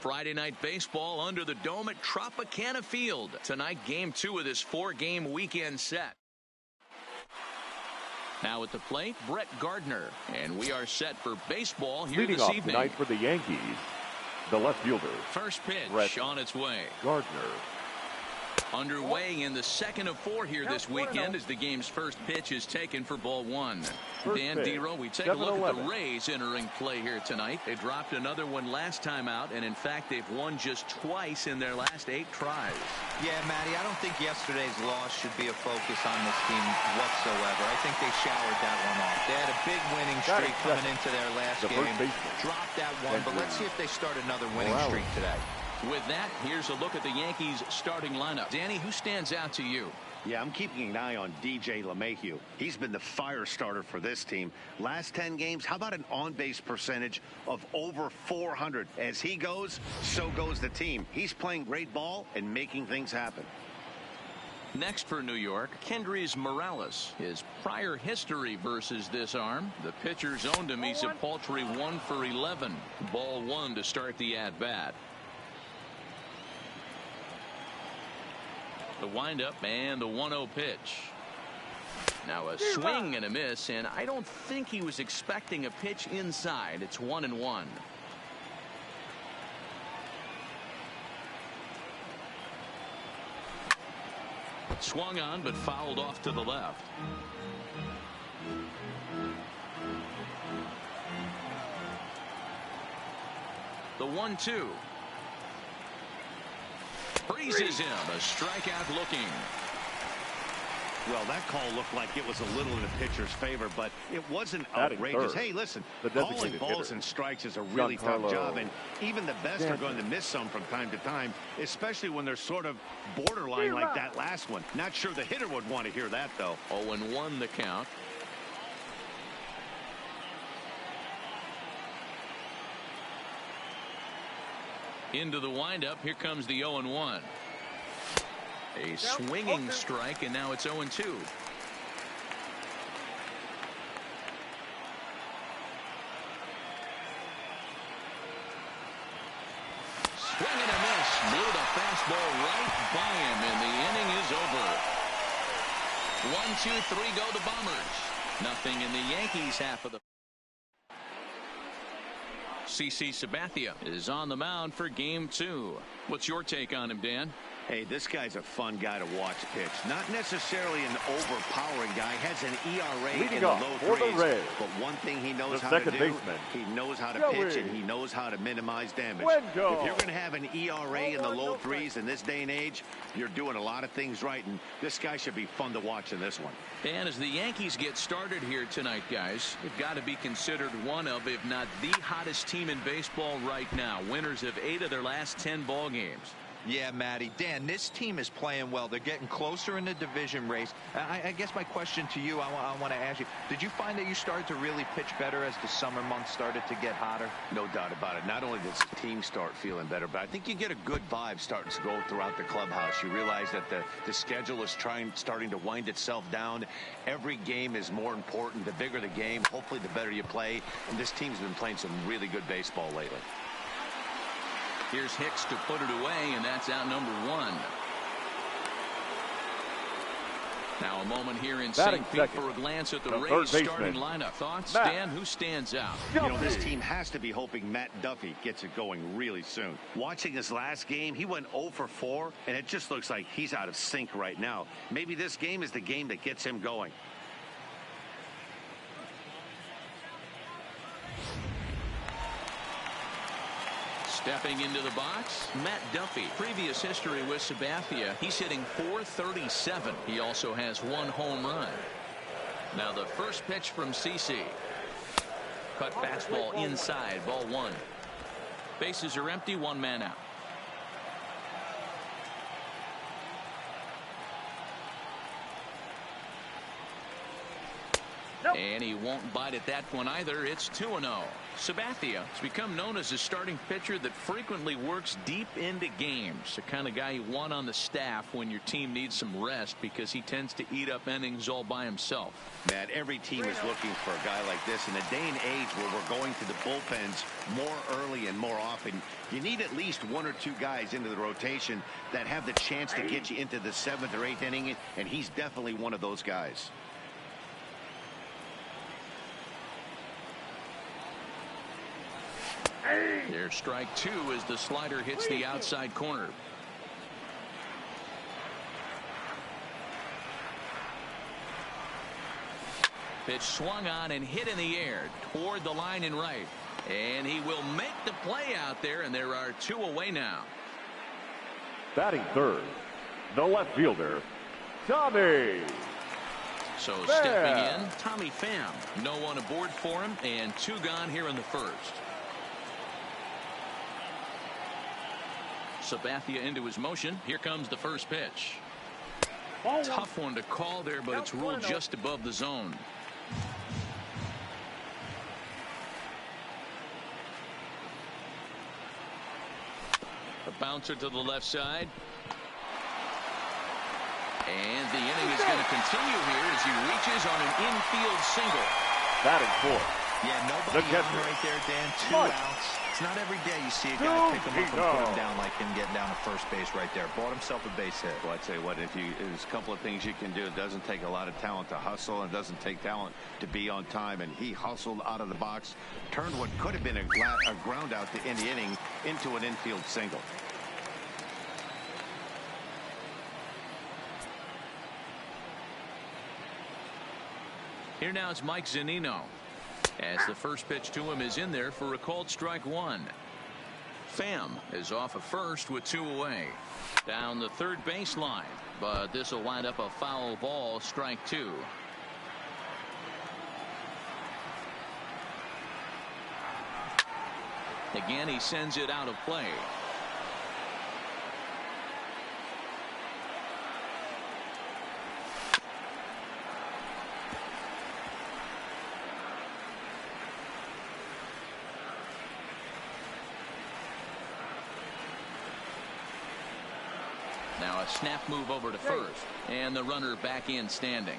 Friday Night Baseball under the dome at Tropicana Field. Tonight, Game 2 of this 4-game weekend set. Now at the plate, Brett Gardner. And we are set for baseball here Leading this off evening. tonight for the Yankees, the left fielder. First pitch Brett on its way. Gardner. Underway in the second of 4 here this weekend as the game's first pitch is taken for ball 1. Dan Dero, we take a look at the Rays entering play here tonight. They dropped another one last time out, and in fact, they've won just twice in their last 8 tries. Yeah, Matty, I don't think yesterday's loss should be a focus on this team whatsoever. I think they showered that one off. They had a big winning streak coming into their last game. Dropped that one, but let's see if they start another winning streak today. With that, here's a look at the Yankees starting lineup. Danny, who stands out to you? Yeah, I'm keeping an eye on DJ LeMahieu. He's been the fire starter for this team. Last 10 games, how about an on-base percentage of over 400? As he goes, so goes the team. He's playing great ball and making things happen. Next for New York, Kendrys Morales. His prior history versus this arm. The pitcher's owned him. He's a paltry 1 for 11. Ball 1 to start the at-bat. The windup and the 1-0 pitch. Now a swing and a miss, and I don't think he was expecting a pitch inside. It's 1-1. Swung on but fouled off to the left. The 1-2. Freezes him. A strikeout looking. Well, that call looked like it was a little in the pitcher's favor, but it wasn't outrageous. Hey, listen, calling balls and strikes is a really tough job, and even the best are going to miss some from time to time, especially when they're sort of borderline like that last one. Not sure the hitter would want to hear that, though. 0-1 the count. Into the windup. Here comes the 0-1. A swinging strike, and now it's 0-2. Swing and a miss. Blew the fastball right by him, and the inning is over. 1-2-3 go the Bombers. Nothing in the Yankees half of the. CC Sabathia is on the mound for game 2. What's your take on him, Dan? Hey, this guy's a fun guy to watch pitch. Not necessarily an overpowering guy. Has an ERA in the low threes. But one thing he knows how to do, he knows how to pitch, and he knows how to minimize damage. If you're going to have an ERA in the low threes in this day and age, you're doing a lot of things right, and this guy should be fun to watch in this one. And as the Yankees get started here tonight, guys, they've got to be considered one of, if not the hottest team in baseball right now. Winners of 8 of their last 10 ball games. Yeah, Matty. Dan, this team is playing well. They're getting closer in the division race. I guess my question to you, I want to ask you, did you find that you started to really pitch better as the summer months started to get hotter? No doubt about it. Not only does the team start feeling better, but I think you get a good vibe starting to go throughout the clubhouse. You realize that the schedule is starting to wind itself down. Every game is more important. The bigger the game, hopefully the better you play. And this team's been playing some really good baseball lately. Here's Hicks to put it away, and that's out number 1. Now a moment here in St. Pete for a glance at the Rays starting lineup. Thoughts, Dan? Who stands out? You know, this team has to be hoping Matt Duffy gets it going really soon. Watching his last game, he went 0 for 4, and it just looks like he's out of sync right now. Maybe this game is the game that gets him going. Stepping into the box, Matt Duffy. Previous history with Sabathia, he's hitting .437. He also has 1 home run. Now the first pitch from CC. Cut fastball inside, ball 1. Bases are empty, 1 man out. And he won't bite at that one either. It's 2-0. Sabathia has become known as a starting pitcher that frequently works deep into games. The kind of guy you want on the staff when your team needs some rest, because he tends to eat up innings all by himself. Matt, every team is looking for a guy like this. In a day and age where we're going to the bullpens more early and more often, you need at least 1 or 2 guys into the rotation that have the chance to get you into the 7th or 8th inning, and he's definitely one of those guys. There's strike 2 as the slider hits the outside corner. Pitch swung on and hit in the air toward the line and right. And he will make the play out there, and there are 2 away now. Batting third, the left fielder, Tommy. So stepping in, Tommy Pham. No one aboard for him, and 2 gone here in the first. Sabathia into his motion. Here comes the first pitch. Tough one to call there, but it's ruled just above the zone. A bouncer to the left side. And the inning is going to continue here as he reaches on an infield single. Batting fourth. Yeah, nobody on right there, Dan. 2 outs. It's not every day you see a guy pick him up and put him down like him getting down to first base right there. Bought himself a base hit. Well, I'd say what, there's a couple of things you can do. It doesn't take a lot of talent to hustle, and it doesn't take talent to be on time. And he hustled out of the box, turned what could have been a ground out to end the inning into an infield single. Here now is Mike Zunino, as the first pitch to him is in there for a called strike 1. Pham is off of first with 2 away. Down the third baseline, but this will wind up a foul ball, strike 2. Again, he sends it out of play. Now a snap move over to first, and the runner back in standing.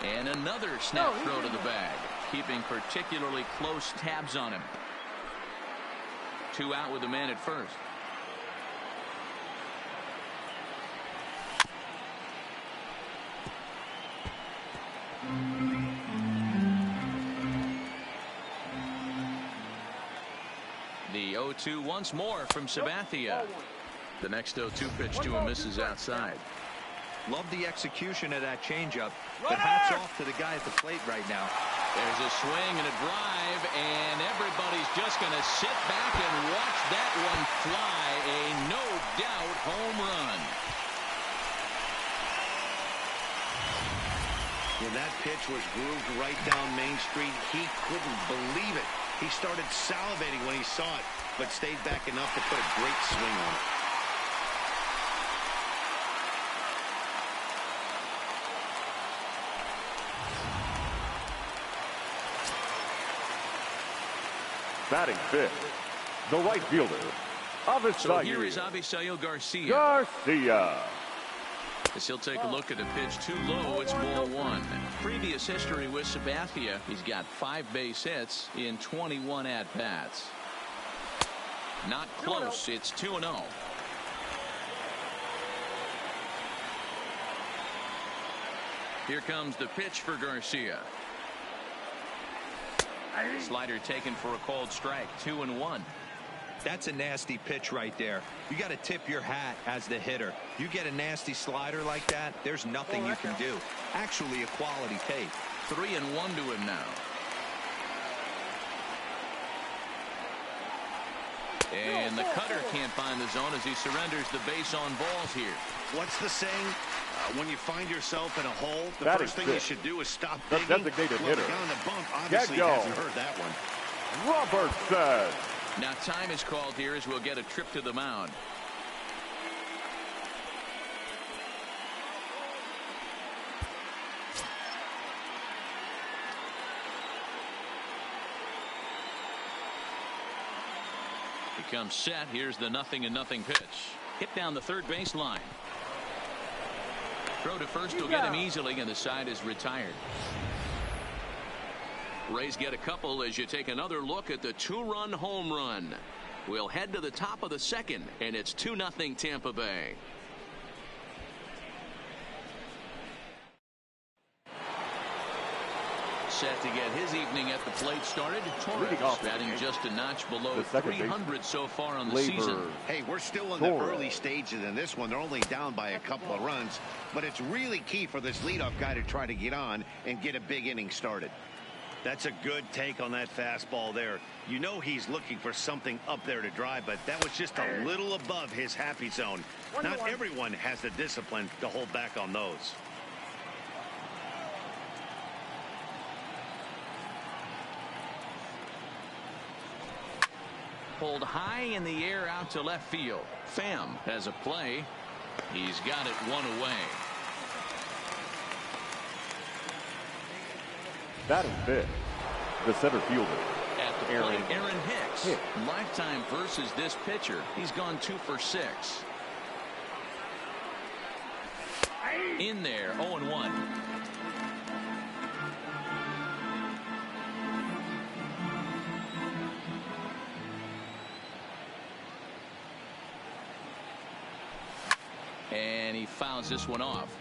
And another snap throw to the bag, keeping particularly close tabs on him. 2 out with the man at first. The 0-2 once more from Sabathia. The next 0-2 pitch to him misses outside. Love the execution of that changeup, but hats off to the guy at the plate right now. There's a swing and a drive, and everybody's just going to sit back and watch that one fly. A no-doubt home run. When that pitch was grooved right down Main Street, he couldn't believe it. He started salivating when he saw it, but stayed back enough to put a great swing on it. Batting fifth, the right fielder, Avisail. So here is Avisail Garcia. As he'll take a look at a pitch too low, it's ball 1. Previous history with Sabathia, he's got 5 base hits in 21 at-bats. Not close, it's 2-0. Here comes the pitch for Garcia. Slider taken for a called strike, 2-1. That's a nasty pitch right there. You got to tip your hat as the hitter. You get a nasty slider like that, there's nothing you can do. Actually a quality take. 3-1 to him now. And the cutter can't find the zone as he surrenders the base on balls here. What's the saying? When you find yourself in a hole, the first thing you should do is stop digging. The designated hitter. The guy on the bump obviously hasn't heard that one. Robertson. Now time is called here as we'll get a trip to the mound. He comes set. Here's the 0-0 pitch. Hit down the third baseline. Throw to first will get him easily, and the side is retired. Rays get a couple as you take another look at the 2-run home run. We'll head to the top of the second, and it's 2-0 Tampa Bay. Set to get his evening at the plate started. Torres batting just a notch below 300 so far on the season. Hey, we're still in the early stages in this one. They're only down by a couple of runs, but it's really key for this leadoff guy to try to get on and get a big inning started. That's a good take on that fastball there. You know he's looking for something up there to drive, but that was just a little above his happy zone. Not everyone has the discipline to hold back on those. Pulled high in the air out to left field. Pham has a play. He's got it one away. Batting fifth, the center fielder. At the plate, Aaron Hicks. Lifetime versus this pitcher. He's gone 2 for 6. In there, 0-1. And he fouls this one off.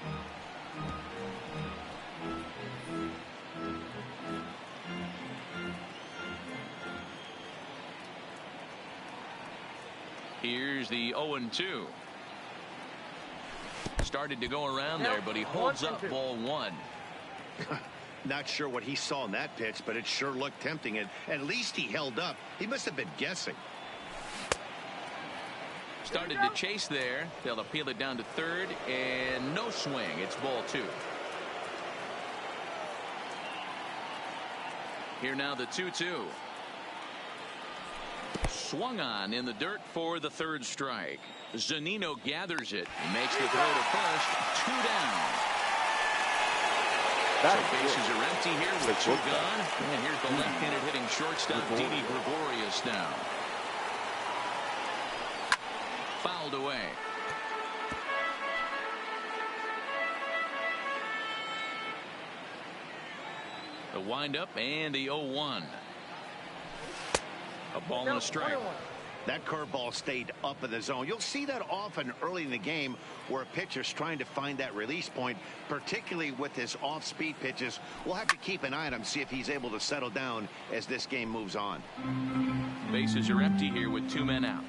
Here's the 0-2. Started to go around there, but he holds up ball 1. Not sure what he saw in that pitch, but it sure looked tempting. And at least he held up. He must have been guessing. Started to chase there. They'll appeal it down to third, and no swing. It's ball 2. Here now the 2-2. Swung on in the dirt for the third strike. Zunino gathers it. He makes the throw to first. 2 down. So bases are empty here with 2 gone. And here's the left-handed hitting shortstop, Didi Gregorius now. Fouled away. The windup and the 0-1. A ball and a strike. That curveball stayed up in the zone. You'll see that often early in the game where a pitcher's trying to find that release point, particularly with his off-speed pitches. We'll have to keep an eye on him, see if he's able to settle down as this game moves on. Bases are empty here with 2 men out.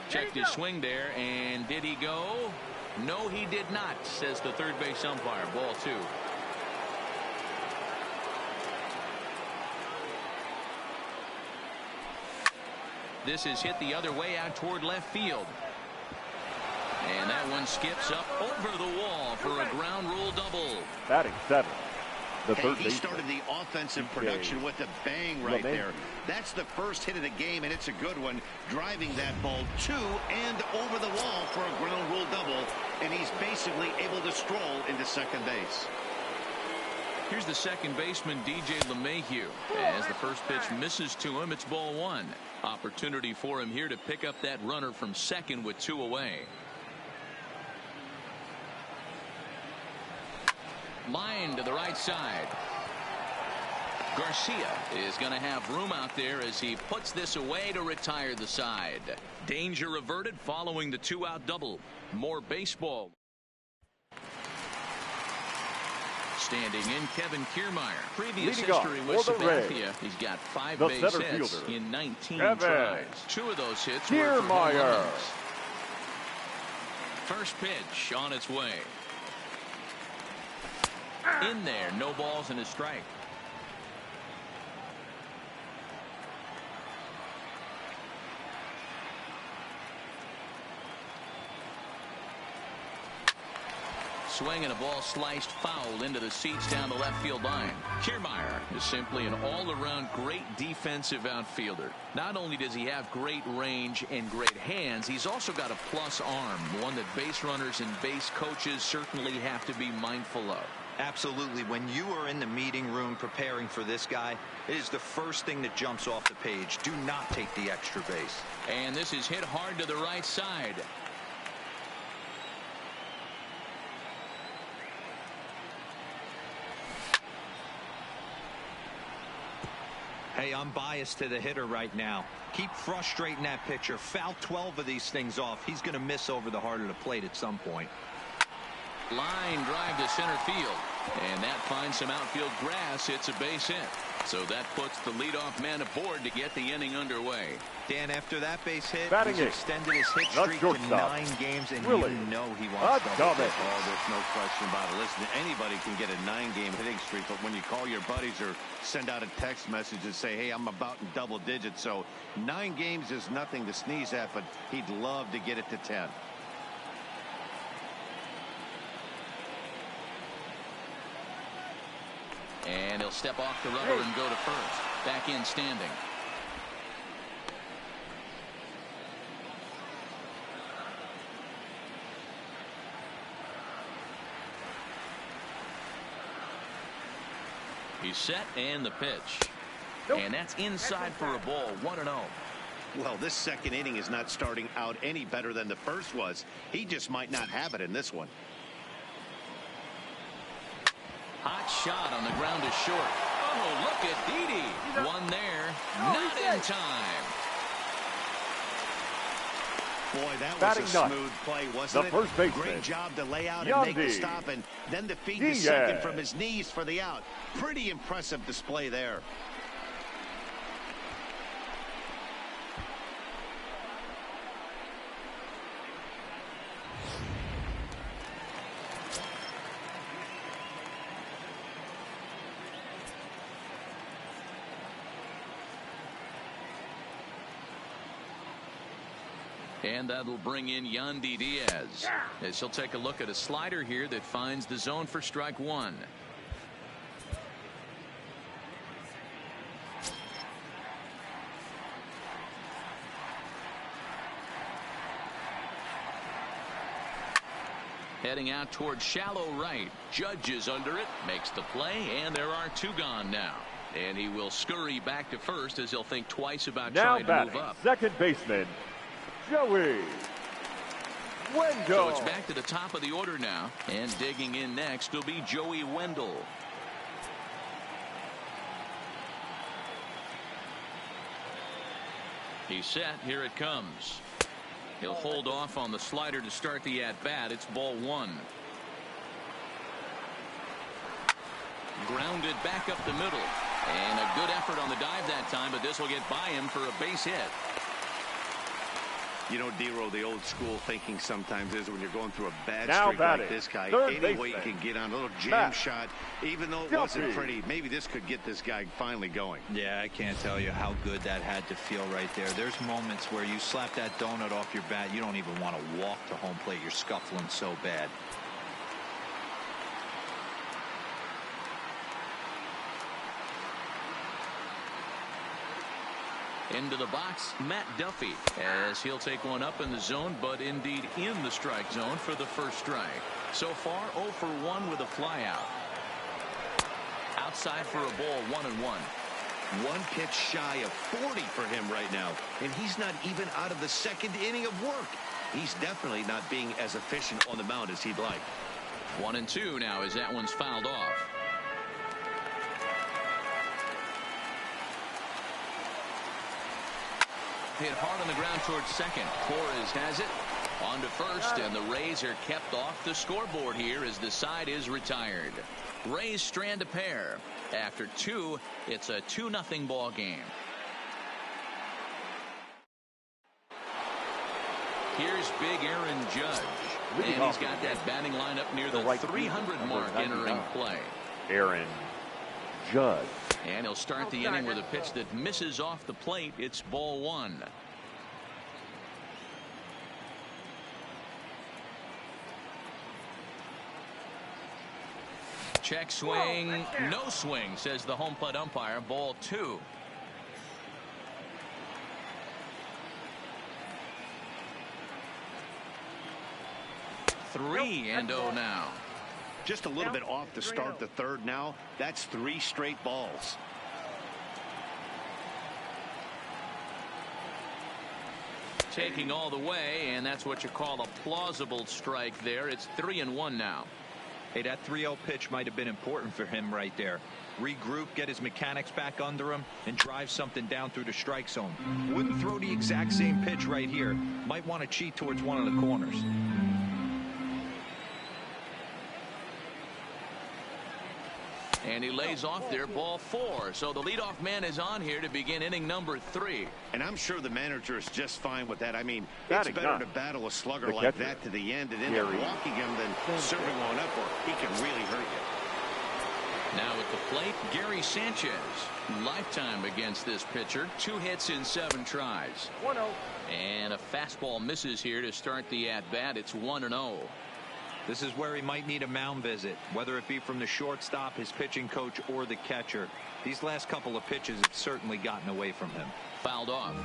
Checked his swing there, and did he go? No, he did not, says the third base umpire. Ball 2. This is hit the other way out toward left field. And that one skips up over the wall for a ground rule double. Batting 7. He started the offensive production with a bang right there. That's the first hit of the game, and it's a good one. Driving that ball to and over the wall for a ground rule double, and he's basically able to stroll into second base. Here's the second baseman, DJ LeMahieu. As the first pitch misses to him, it's ball 1. Opportunity for him here to pick up that runner from second with 2 away. Line to the right side. Garcia is going to have room out there as he puts this away to retire the side. Danger averted following the 2-out double. More baseball. Standing in, Kevin Kiermaier. Previous history with Sabathia. He's got 5 base hits in 19 tries. 2 of those hits were for home runs. First pitch on its way. In there, no balls and a strike. swing and a ball sliced foul into the seats down the left field line. Kiermaier is simply an all-around great defensive outfielder. Not only does he have great range and great hands, he's also got a plus arm, one that base runners and base coaches certainly have to be mindful of. Absolutely. When you are in the meeting room preparing for this guy, it is the first thing that jumps off the page. Do not take the extra base. And this is hit hard to the right side. Hey, I'm biased to the hitter right now. Keep frustrating that pitcher. Foul 12 of these things off. He's going to miss over the heart of the plate at some point. Line drive to center field. And that finds some outfield grass. It's a base hit. So that puts the leadoff man aboard to get the inning underway. Dan, after that base hit, Batting he's extended his hit streak to 9 games, and really? you know he wants double dip. Oh, there's no question about it. Listen, anybody can get a 9-game hitting streak, but when you call your buddies or send out a text message and say, hey, I'm about in double digits, so 9 games is nothing to sneeze at, but he'd love to get it to 10. And he'll step off the rubber and go to first. Back in standing. He's set and the pitch. And that's inside for a ball. 1-0. Well, this second inning is not starting out any better than the first was. He just might not have it in this one. Hot shot on the ground is short. Oh, look at Didi. One there. Not in time. Boy, that was a smooth play, wasn't it? First baseman. Great job to lay out and make the stop, and then to feed the second from his knees for the out. Pretty impressive display there. And that'll bring in Yandy Diaz as he'll take a look at a slider here that finds the zone for strike 1. Heading out towards shallow right. Judge is under it, makes the play, and there are 2 gone now. And he will scurry back to first as he'll think twice about trying to move up. Second baseman, Joey Wendell. So it's back to the top of the order now, and digging in next will be Joey Wendell. He's set. Here it comes. He'll hold off on the slider to start the at-bat. It's ball 1. Grounded back up the middle, and a good effort on the dive that time, but this will get by him for a base hit. You know, D-Row, the old school thinking sometimes is when you're going through a bad now streak batting, like this guy, any way you can get on a little jam shot, even though it wasn't pretty, maybe this could get this guy finally going. Yeah, I can't tell you how good that had to feel right there. There's moments where you slap that donut off your bat, you don't even want to walk to home plate. You're scuffling so bad. Into the box, Matt Duffy, as he'll take one up in the zone, but indeed in the strike zone for the first strike. So far, 0 for 1 with a flyout. Outside for a ball, 1-1. 1 pitch shy of 40 for him right now, and he's not even out of the second inning of work. He's definitely not being as efficient on the mound as he'd like. 1-2 now as that one's fouled off. Hit hard on the ground towards second. Torres has it on to first, and the Rays are kept off the scoreboard here as the side is retired. Rays strand a pair. After 2, it's a 2-0 ball game. Here's big Aaron Judge, and he's got that batting lineup near the 300 mark entering play. Aaron Judge. And he'll start the inning with a pitch that misses off the plate. It's ball 1. Check swing. No swing, says the home plate umpire. Ball 2. Three and 0 now. Just a little bit off to start the third now. That's 3 straight balls. Taking all the way, and that's what you call a plausible strike there. It's 3-1 now. Hey, that 3-0 pitch might have been important for him right there. Regroup, get his mechanics back under him, and drive something down through the strike zone. Wouldn't throw the exact same pitch right here. Might want to cheat towards one of the corners. And he lays off there, ball 4. So the leadoff man is on here to begin inning number 3. And I'm sure the manager is just fine with that. I mean, it's better to battle a slugger like that to the end and end up walking him than serving one up, or he can really hurt you. Now at the plate, Gary Sanchez. Lifetime against this pitcher. 2 hits in 7 tries. 1-0. And a fastball misses here to start the at-bat. It's 1-0. This is where he might need a mound visit, whether it be from the shortstop, his pitching coach, or the catcher. These last couple of pitches have certainly gotten away from him. Fouled off.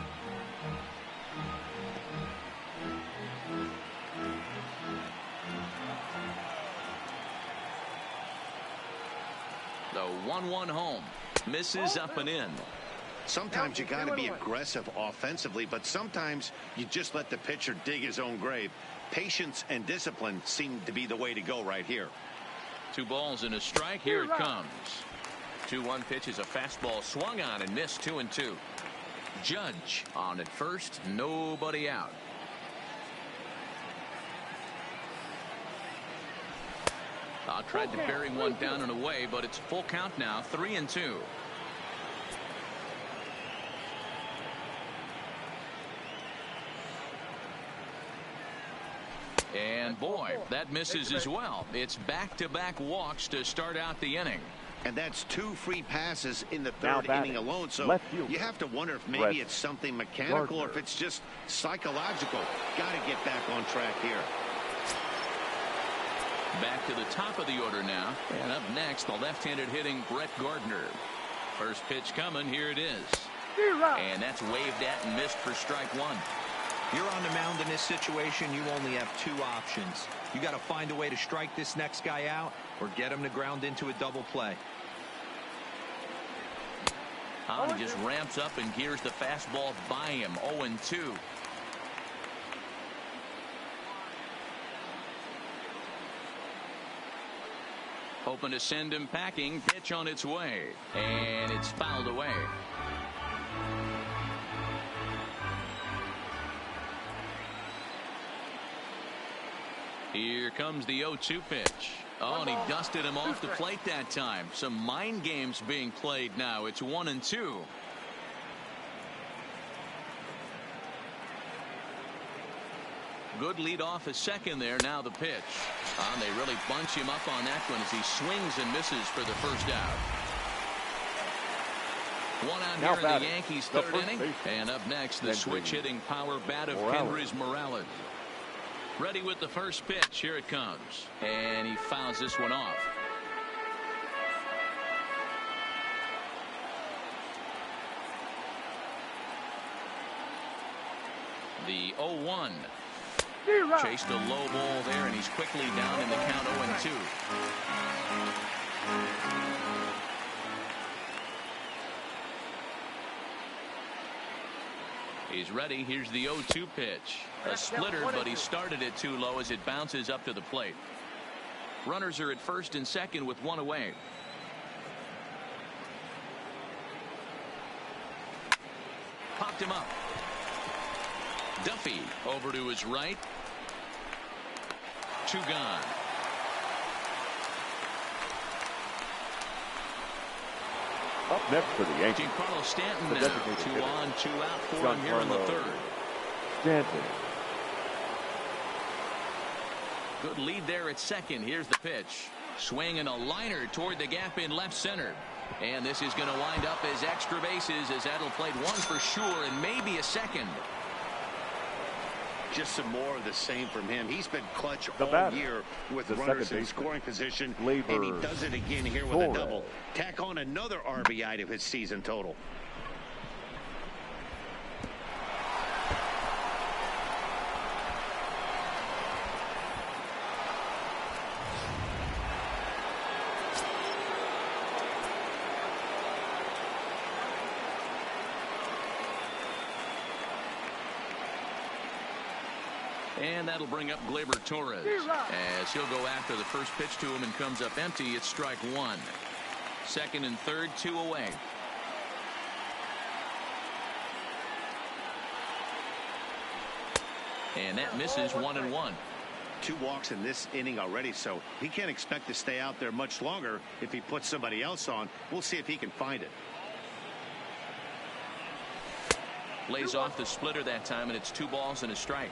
The 1-1 home. Misses up and in. Sometimes you got to be aggressive offensively, but sometimes you just let the pitcher dig his own grave. Patience and discipline seem to be the way to go right here. 2 balls and a strike. Here it comes. 2-1 pitch is a fastball swung on and missed. 2-2. Judge on at first. Nobody out. Tried to bury one down and away, but it's full count now. 3-2. And boy, that misses as well. It's back-to-back walks to start out the inning. And that's 2 free passes in the 3rd inning alone. So you have to wonder if maybe it's something mechanical or if it's just psychological. Got to get back on track here. Back to the top of the order now. And up next, the left-handed hitting Brett Gardner. First pitch coming. Here it is. And that's waved at and missed for strike 1. You're on the mound in this situation. You only have 2 options. You got to find a way to strike this next guy out or get him to ground into a double play. He just ramps up and gears the fastball by him. 0-2. Hoping to send him packing. Pitch on its way. And it's fouled away. Here comes the 0-2 pitch. Oh, and he dusted him off the plate that time. Some mind games being played now. It's 1-2. Good lead off his second there. Now the pitch. They really bunch him up on that one as he swings and misses for the first out. One out here in the Yankees' 3rd inning. And up next, the switch hitting power bat of Kendrys Morales. Ready with the first pitch. Here it comes. And he fouls this one off. The 0-1. Chased a low ball there, and he's quickly down in the count. 0-2. He's ready. Here's the 0-2 pitch. A splitter, but he started it too low as it bounces up to the plate. Runners are at first and second with 1 away. Popped him up. Duffy over to his right. 2 gone. Up next for the Yankees, Giancarlo Stanton now. 2 on, 2 out for him here in the 3rd. Stanton. Good lead there at second. Here's the pitch. Swinging a liner toward the gap in left center. And this is going to wind up as extra bases as that'll play 1 for sure and maybe a second. Just some more of the same from him. He's been clutch all year with runners in scoring position, and he does it again here with a double. Tack on another RBI to his season total. And that'll bring up Gleyber Torres as he'll go after the first pitch to him and comes up empty. It's strike one. Second and third, 2 away. And that misses 1-1. 2 walks in this inning already, so he can't expect to stay out there much longer if he puts somebody else on. We'll see if he can find it. Lays off the splitter that time, and it's 2 balls and a strike.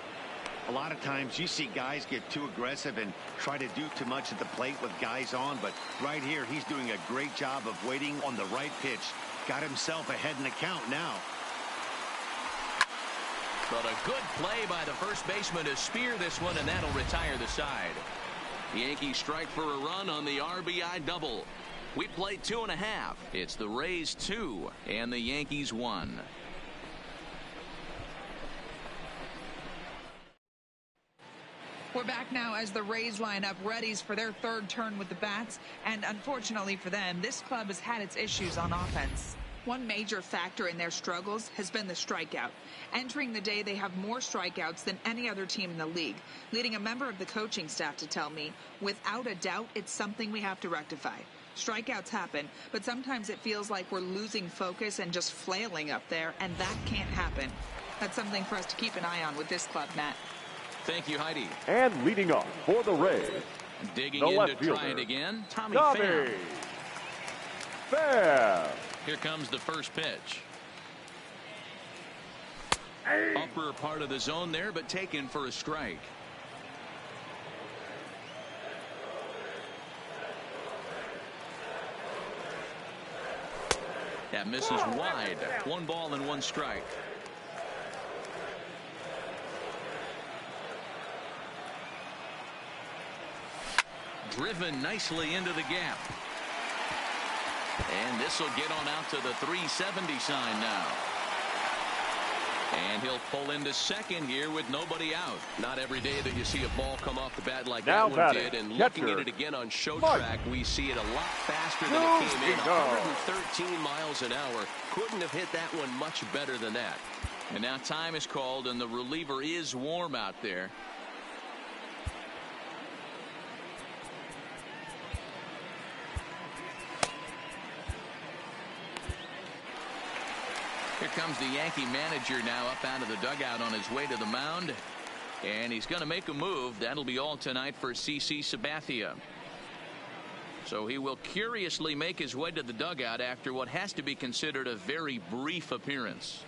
A lot of times you see guys get too aggressive and try to do too much at the plate with guys on, but right here he's doing a great job of waiting on the right pitch. Got himself ahead in the count now. But a good play by the first baseman to spear this one, and that'll retire the side. The Yankees strike for a run on the RBI double. We played 2.5. It's the Rays 2 and the Yankees 1. We're back now as the Rays line up readies for their third turn with the bats, and unfortunately for them, this club has had its issues on offense. One major factor in their struggles has been the strikeout. Entering the day, they have more strikeouts than any other team in the league, leading a member of the coaching staff to tell me, without a doubt, it's something we have to rectify. Strikeouts happen, but sometimes it feels like we're losing focus and just flailing up there, and that can't happen. That's something for us to keep an eye on with this club, Matt. Thank you, Heidi. And leading off for the Rays, digging in to try it again, Tommy Pham. Here comes the first pitch. Upper part of the zone there, but taken for a strike. That misses wide. 1 ball and 1 strike. Driven nicely into the gap. And this will get on out to the 370 sign now. And he'll pull into second here with nobody out. Not every day that you see a ball come off the bat like that one did. And looking at it again on show track, we see it a lot faster than it came in. 113 miles an hour. Couldn't have hit that one much better than that. And now time is called, and the reliever is warm out there. Here comes the Yankee manager now up out of the dugout on his way to the mound. And he's going to make a move. That'll be all tonight for CC Sabathia. So he will curiously make his way to the dugout after what has to be considered a very brief appearance.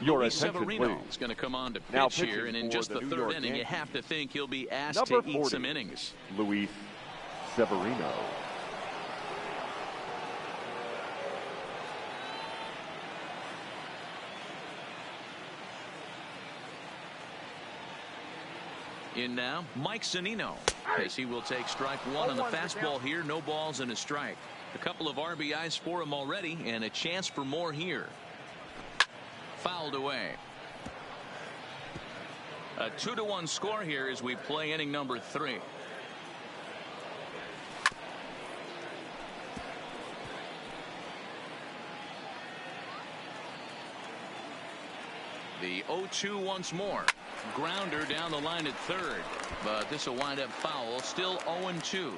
Your Severino is going to come on to pitch here, and in just the third inning, you have to think he'll be asked to eat some innings. Luis Severino. In now, Mike Zunino, as he will take strike one on the fastball here. No balls and a strike. A couple of RBIs for him already, and a chance for more here. Fouled away. A 2-1 score here as we play inning number 3. The 0-2 once more. Grounder down the line at third, but this will wind up foul. Still 0-2.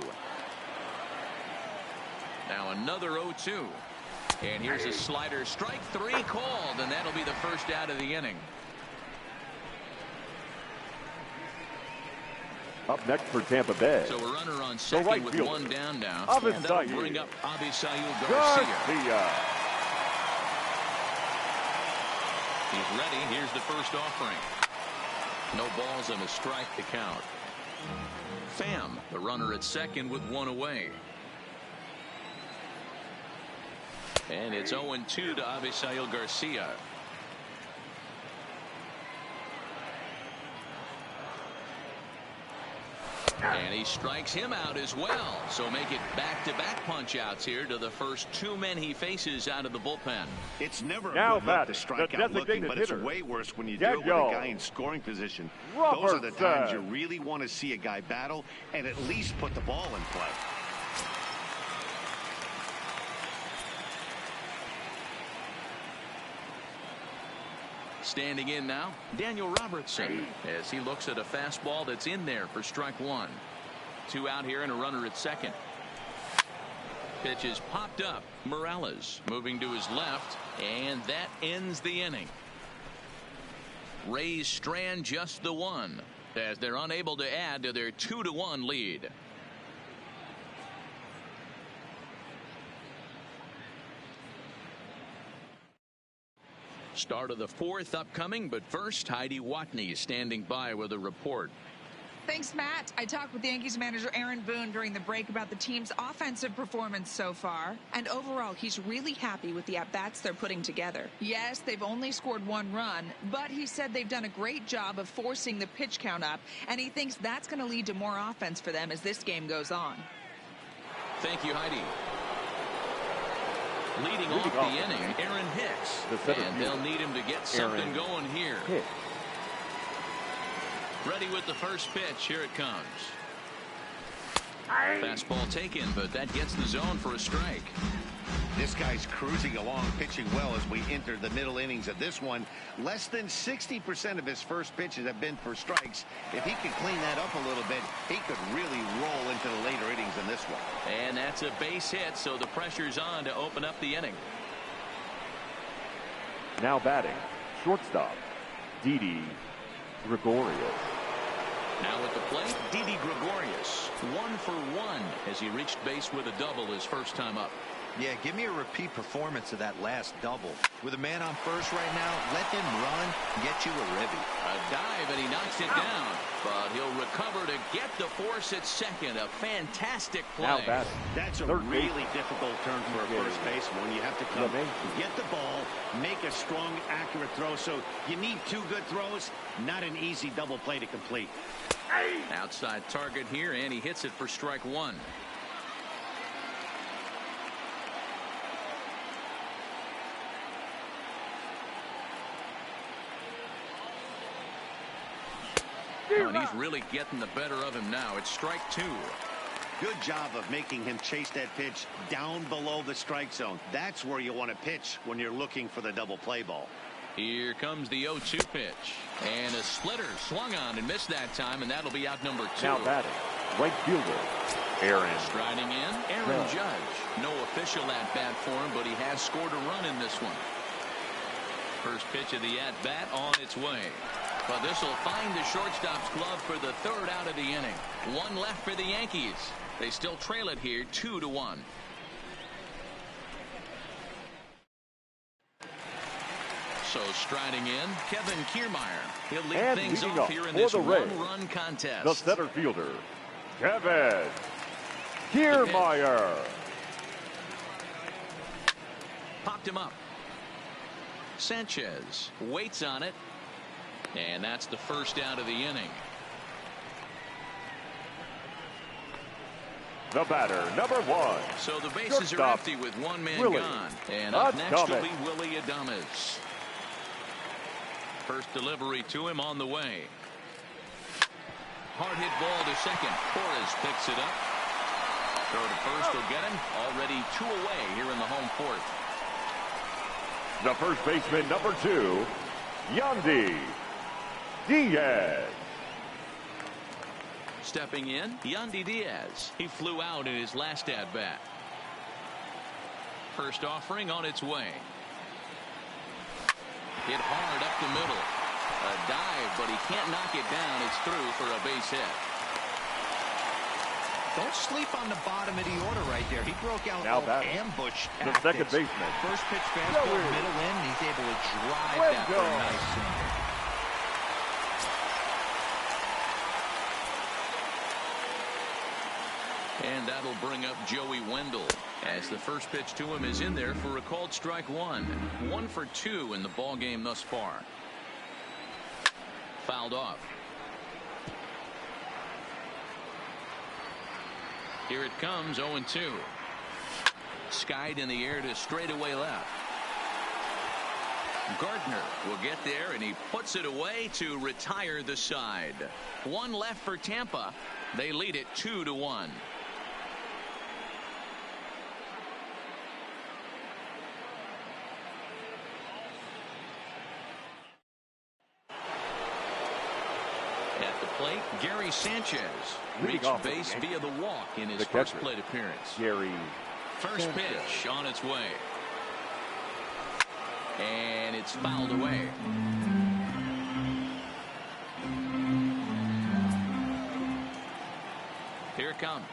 Now another 0-2. And here's a slider. Strike 3 called, and that'll be the first out of the inning. Up next for Tampa Bay. So a runner on second right with one down now. And that'll bring up Avisail Garcia. He's ready. Here's the first offering. No balls and a strike to count. Pham, the runner at second with one away. And it's 0-2 to Avisail Garcia. And he strikes him out as well. So make it back-to-back punch-outs here to the first two men he faces out of the bullpen. It's never a good look to strike out looking, but it's way worse when you do it with a guy in scoring position. Those are the times you really want to see a guy battle and at least put the ball in play. Standing in now, Daniel Robertson, as he looks at a fastball that's in there for strike one. Two out here and a runner at second. Pitch is popped up. Morales moving to his left, and that ends the inning. Rays strand just the one as they're unable to add to their 2-1 lead. Start of the fourth upcoming, but first, Heidi Watney standing by with a report. Thanks, Matt. I talked with Yankees manager Aaron Boone during the break about the team's offensive performance so far. And overall, he's really happy with the at-bats they're putting together. Yes, they've only scored one run, but he said they've done a great job of forcing the pitch count up, and he thinks that's going to lead to more offense for them as this game goes on. Thank you, Heidi. Leading off the inning, Aaron Hicks. And they'll need him to get something going here. Ready with the first pitch. Here it comes. Fastball taken, but that gets the zone for a strike. This guy's cruising along, pitching well as we enter the middle innings of this one. Less than 60% of his first pitches have been for strikes. If he could clean that up a little bit, he could really roll into the later innings in this one. And that's a base hit, so the pressure's on to open up the inning. Now batting, shortstop, Didi Gregorius. Now at the plate, Didi Gregorius, 1 for 1 as he reached base with a double his first time up. Yeah, give me a repeat performance of that last double. With a man on first right now, let him run, get you a ribby. A dive, and he knocks it down. But he'll recover to get the force at second. A fantastic play. Now batting. That's a really difficult turn for a first baseman when you have to come get the ball, make a strong, accurate throw. So you need two good throws, not an easy double play to complete. Outside target here, and he hits it for strike one. And he's really getting the better of him now. It's strike two. Good job of making him chase that pitch down below the strike zone. That's where you want to pitch when you're looking for the double play ball. Here comes the 0-2 pitch. And a splitter swung on and missed that time, and that'll be out number two. Now batting, right fielder, Aaron. Striding in, Aaron Judge. No official at-bat for him, but he has scored a run in this one. First pitch of the at-bat on its way. But this will find the shortstop's glove for the third out of the inning. One left for the Yankees. They still trail it here 2-1. So striding in, Kevin Kiermaier. He'll lead things off here in this one-run contest. The center fielder, Kevin Kiermaier. Popped him up. Sanchez waits on it. And that's the first out of the inning. The batter, number one. So the bases are empty with one man gone. And up next will be Willie Adames. First delivery to him on the way. Hard hit ball to second. Torres picks it up. Throw to first will get him. Already 2 away here in the home fourth. The first baseman, number 2, Yandy Diaz. Stepping in, Yandy Diaz. He flew out in his last at-bat. First offering on its way. Hit hard up the middle. A dive, but he can't knock it down. It's through for a base hit. Don't sleep on the bottom of the order right there. He broke out ambush the second baseman. First pitch fastball, middle in. He's able to drive that for a nice single. And that'll bring up Joey Wendell as the first pitch to him is in there for a called strike one. 1 for 2 in the ball game thus far. Fouled off. Here it comes, 0-2. Skied in the air to straightaway left. Gardner will get there, and he puts it away to retire the side. One left for Tampa. They lead it 2-1. At the plate, Gary Sanchez reached base via the walk in his first plate appearance. Gary First pitch on its way. And it's fouled away. Here it comes.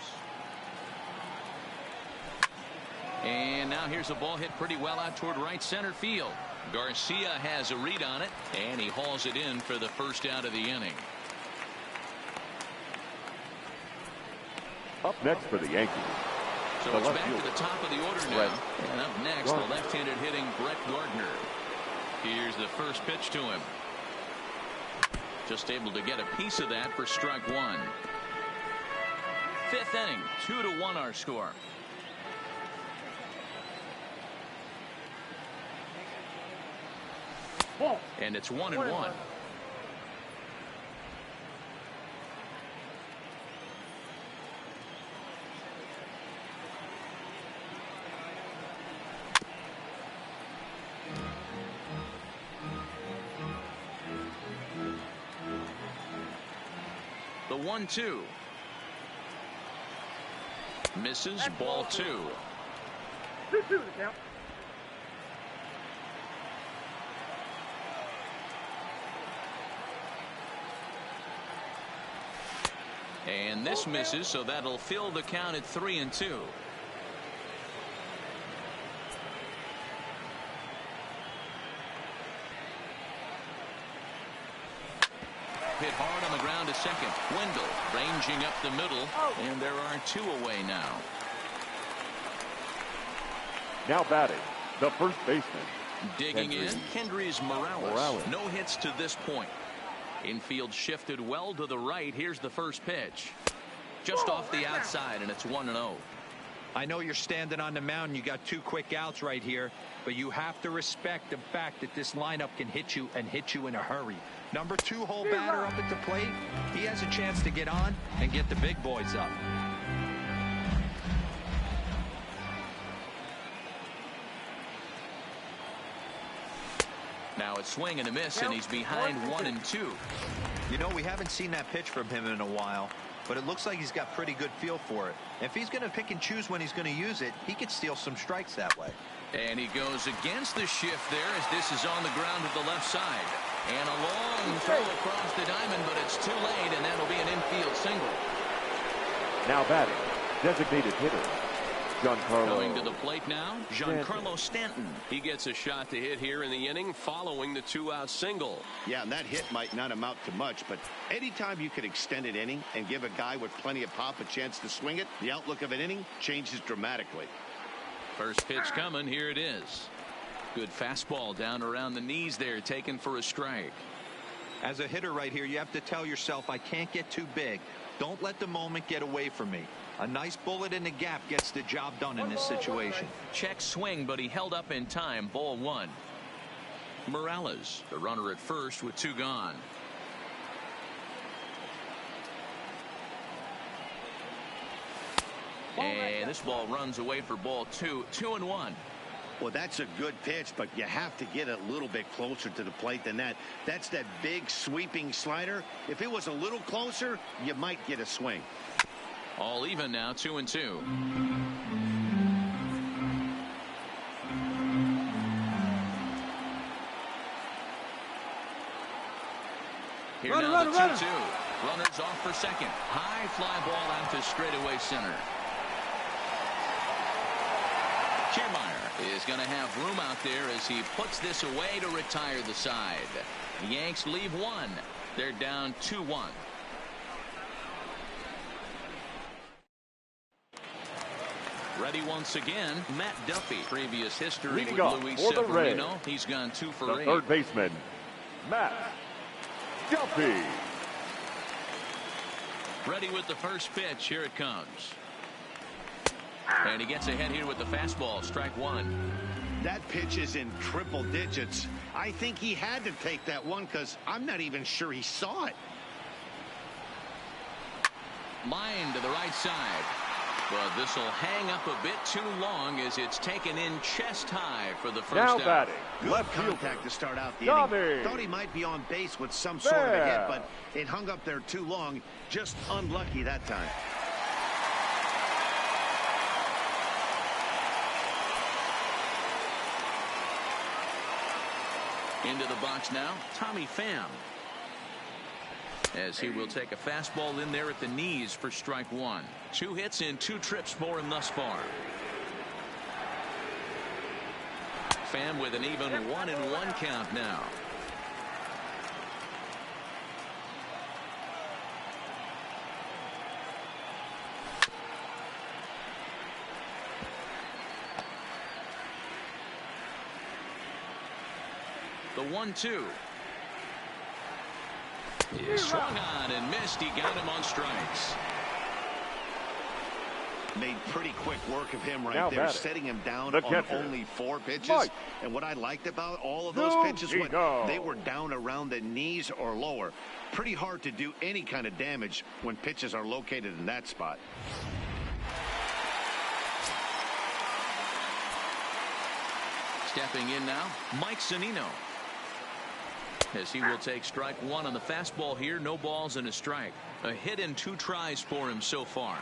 And now here's a ball hit pretty well out toward right center field. Garcia has a read on it, and he hauls it in for the first out of the inning. Up next for the Yankees. So it's back to the top of the order now. And up next, the left-handed hitting Brett Gardner. Here's the first pitch to him. Just able to get a piece of that for strike one. Fifth inning, 2-1 our score. And it's 1-1. The 1-2. Misses, ball two. 2-2 the count. And this misses, so that'll fill the count at 3-2. Hit hard on the ground to second. Wendell ranging up the middle, and there are two away now. Now batting, the first baseman. Digging in, Kendrys Morales. No hits to this point. Infield shifted well to the right. Here's the first pitch. Just off the outside, and it's 1-0. I know you're standing on the mound. You got two quick outs right here, but you have to respect the fact that this lineup can hit you and hit you in a hurry. Number 2 hole batter up at the plate. He has a chance to get on and get the big boys up. Now it's swing and a miss, and he's behind 1-2. You know, we haven't seen that pitch from him in a while, but it looks like he's got pretty good feel for it. If he's going to pick and choose when he's going to use it, he could steal some strikes that way. And he goes against the shift there as this is on the ground to the left side. And a long throw across the diamond, but it's too late, and that'll be an infield single. Now batting, designated hitter, Going to the plate now, Giancarlo Stanton. He gets a shot to hit here in the inning following the 2-out single. Yeah, and that hit might not amount to much, but anytime you can extend an inning and give a guy with plenty of pop a chance to swing it, the outlook of an inning changes dramatically. First pitch coming. Here it is. Good fastball down around the knees there, taken for a strike. As a hitter right here, you have to tell yourself, I can't get too big. Don't let the moment get away from me. A nice bullet in the gap gets the job done in this situation. Check swing, but he held up in time. Ball one. Morales, the runner at first with two gone. And this ball runs away for ball two. 2-1. Well, that's a good pitch, but you have to get a little bit closer to the plate than that. That's that big sweeping slider. If it was a little closer, you might get a swing. All even now, 2-2. Here now the 2-2. Runners off for second. High fly ball out to straightaway center. Kiermaier is going to have room out there as he puts this away to retire the side. The Yanks leave one. They're down 2-1. Ready once again, Matt Duffy. Previous history with Luis Severino. He's gone 2 for 8. Third baseman, Matt Duffy. Ready with the first pitch. Here it comes. And he gets ahead here with the fastball. Strike one. That pitch is in triple digits. I think he had to take that one because I'm not even sure he saw it. Line to the right side. But this will hang up a bit too long as it's taken in chest high for the first out. Now batting. Good contact to start out the inning. Thought he might be on base with some sort of a hit, but it hung up there too long. Just unlucky that time. Into the box now, Tommy Pham. As he will take a fastball in there at the knees for strike one. 2 hits in 2 trips for him thus far. Pham with an even 1-1 count now. The 1-2. He swung on and missed. He got him on strikes. Made pretty quick work of him right now there, setting him down on only 4 pitches. And what I liked about all of those pitches, they were down around the knees or lower. Pretty hard to do any kind of damage when pitches are located in that spot. Stepping in now, Mike Zunino. As he will take strike one on the fastball here. No balls and a strike. A hit in 2 tries for him so far.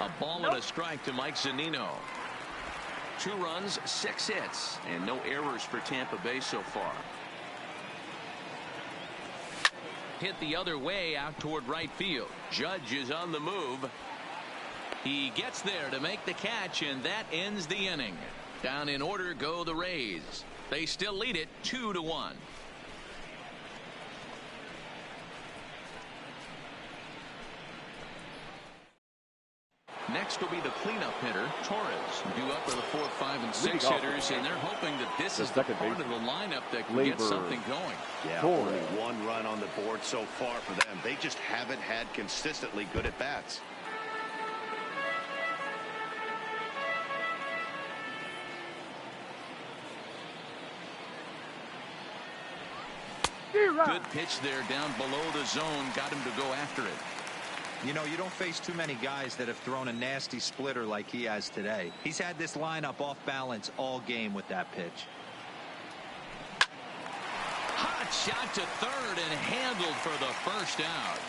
A ball and a strike to Mike Zunino. 2 runs, 6 hits, and no errors for Tampa Bay so far. Hit the other way out toward right field. Judge is on the move. He gets there to make the catch, and that ends the inning. Down in order go the Rays. They still lead it 2-1. Next will be the cleanup hitter, Torres. Due up for the 4, 5, and 6 hitters, and they're hoping that this is the part of the lineup that can get something going. Yeah, only 1 run on the board so far for them. They just haven't had consistently good at-bats. Good pitch there down below the zone. Got him to go after it. You know, you don't face too many guys that have thrown a nasty splitter like he has today. He's had this lineup off balance all game with that pitch. Hot shot to third and handled for the first out.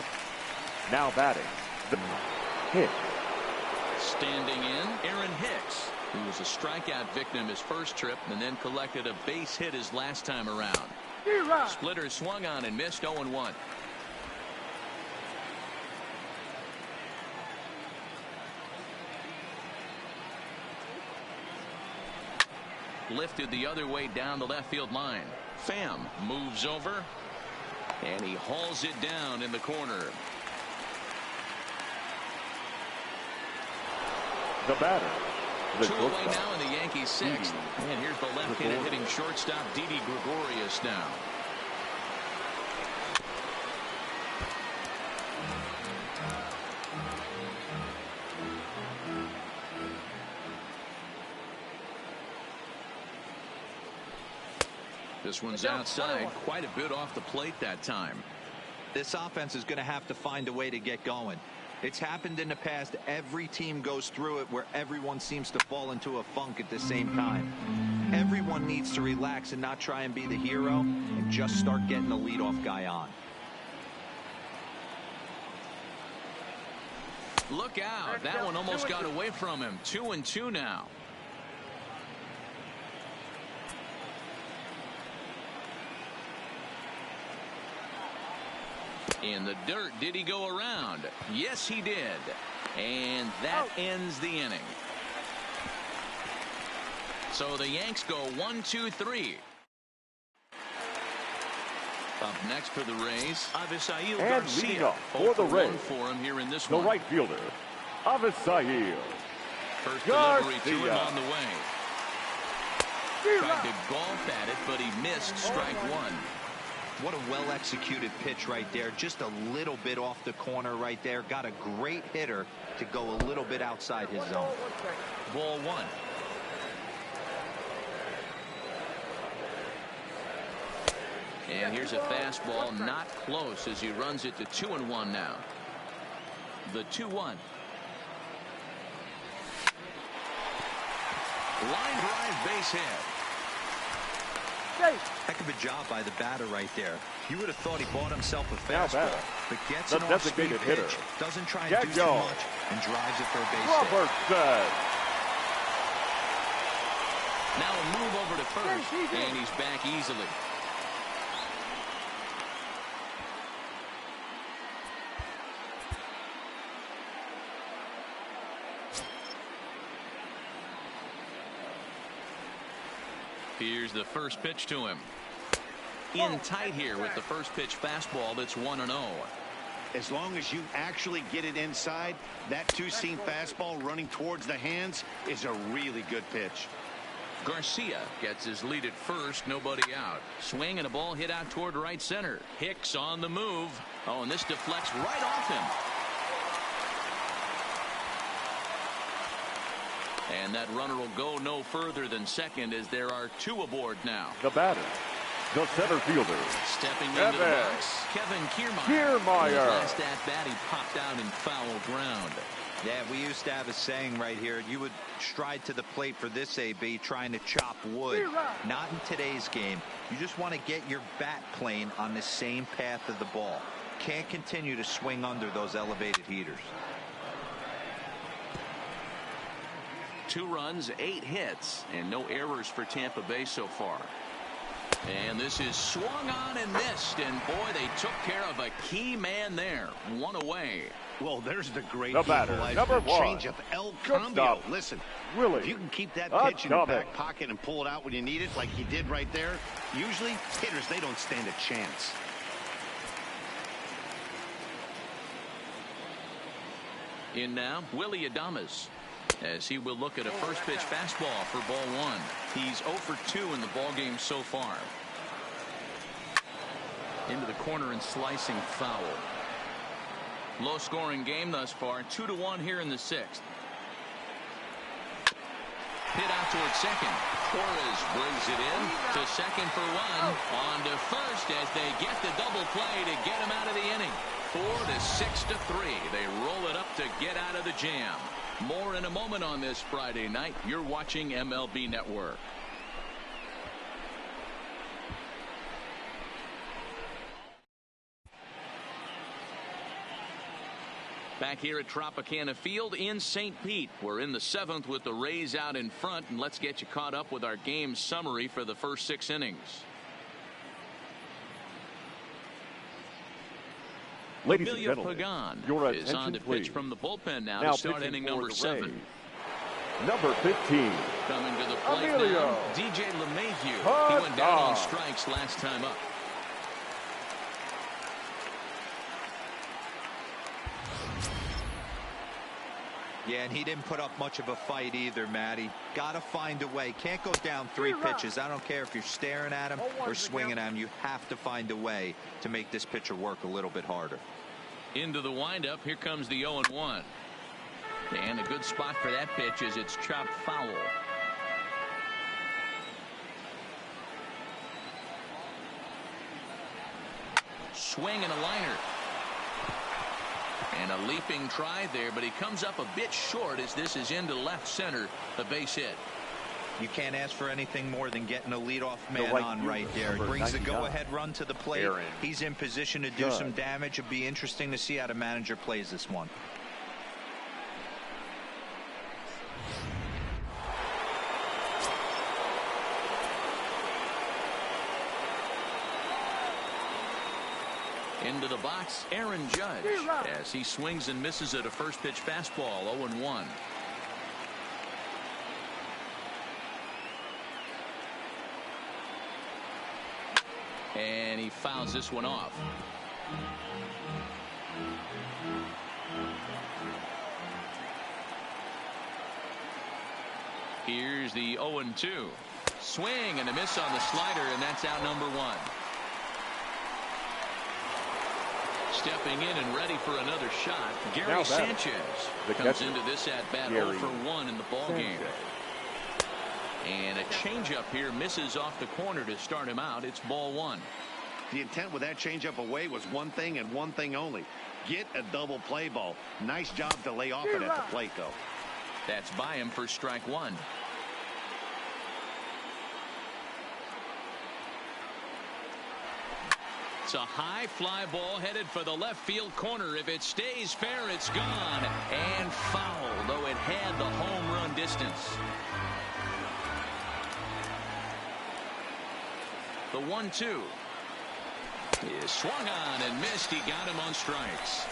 Now batting, the Hicks. Standing in, Aaron Hicks, who was a strikeout victim his first trip and then collected a base hit his last time around. Splitter swung on and missed. 0-1. Lifted the other way down the left field line. Pham moves over and he hauls it down in the corner. The batter, the 2 away now in the Yankees 6th. And here's the left-handed hitting shortstop Didi Gregorius now. This one's outside, quite a bit off the plate that time. This offense is going to have to find a way to get going. It's happened in the past. Every team goes through it where everyone seems to fall into a funk at the same time. Everyone needs to relax and not try and be the hero and just start getting the leadoff guy on. Look out. That one almost got away from him. 2-2 now. In the dirt, did he go around? Yes, he did. And that ends the inning. So the Yanks go 1-2-3. Up next for the Rays, Avisail Garcia. For the Rays, for him here in this the one. right fielder, Avisail First delivery to him on the way. Tried to golf at it, but he missed strike one. What a well-executed pitch right there. Just a little bit off the corner right there. Got a great hitter to go a little bit outside his zone. Ball one. And here's a fastball not close as he runs it to 2-1 now. The 2-1. Line drive base hit. Heck of a job by the batter right there. You would have thought he bought himself a fastball, but gets an off-speed pitch, doesn't try and do too much, and drives it for a base hit. Now a move over to first, and he's back easily. Here's the first pitch to him. In tight here with the first pitch fastball that's 1-0. As long as you actually get it inside, that two-seam fastball running towards the hands is a really good pitch. Garcia gets his lead at first, nobody out. Swing and a ball hit out toward right center. Hicks on the move. Oh, and this deflects right off him. And that runner will go no further than second as there are two aboard now. The batter, the center fielder. Stepping into the box, Kevin Kiermaier. In his last at-bat, he popped out in foul ground. Yeah, we used to have a saying right here. You would stride to the plate for this AB trying to chop wood. Not in today's game. You just want to get your bat plane on the same path of the ball. Can't continue to swing under those elevated heaters. 2 runs, 8 hits, and no errors for Tampa Bay so far. And this is swung on and missed, and boy, they took care of a key man there. 1 away. Well, there's the great batter, number 1. Change of El Cambio. Listen, if you can keep that pitch in your back pocket and pull it out when you need it, like he did right there, usually hitters, they don't stand a chance. In now, Willie Adames, as he will look at a first pitch fastball for ball 1. He's 0 for 2 in the ball game so far. Into the corner and slicing foul. Low scoring game thus far. 2-1 here in the 6th. Hit out towards second. Torres brings it in to second for 1. On to first as they get the double play to get him out of the inning. 4-6-3. They roll it up to get out of the jam. More in a moment on this Friday night. You're watching MLB Network. Back here at Tropicana Field in St. Pete. We're in the 7th with the Rays out in front, and let's get you caught up with our game summary for the first 6 innings. Ladies and gentlemen, Pagan your is attention, on to please. pitch from the bullpen now Now to start inning number 7. Number 15. Coming to the plate now, DJ LeMahieu. He went down on strikes last time up. Yeah, and he didn't put up much of a fight either, Matty. Got to find a way. Can't go down 3 pitches. I don't care if you're staring at him or swinging at him. You have to find a way to make this pitcher work a little bit harder. Into the windup. Here comes the 0-1. And a good spot for that pitch is it's chopped foul. Swing and a liner. And a leaping try there, but he comes up a bit short as this is into left center, a base hit. You can't ask for anything more than getting a leadoff man on right there. Brings the go-ahead run to the plate. He's in position to do some damage. It'd be interesting to see how the manager plays this one. Into the box, Aaron Judge, as he swings and misses at a first pitch fastball, 0-1. And he fouls this one off. Here's the 0-2. Swing and a miss on the slider, and that's out number 1. Stepping in and ready for another shot, Gary Sanchez comes into this at-bat 0 for 1 in the ballgame. And a changeup here misses off the corner to start him out. It's ball 1. The intent with that changeup away was one thing and one thing only. Get a double play ball. Nice job to lay off it at the plate, though. That's by him for strike 1. It's a high fly ball headed for the left field corner. If it stays fair, it's gone. And foul, though it had the home run distance. The 1-2 is swung on and missed. He got him on strikes.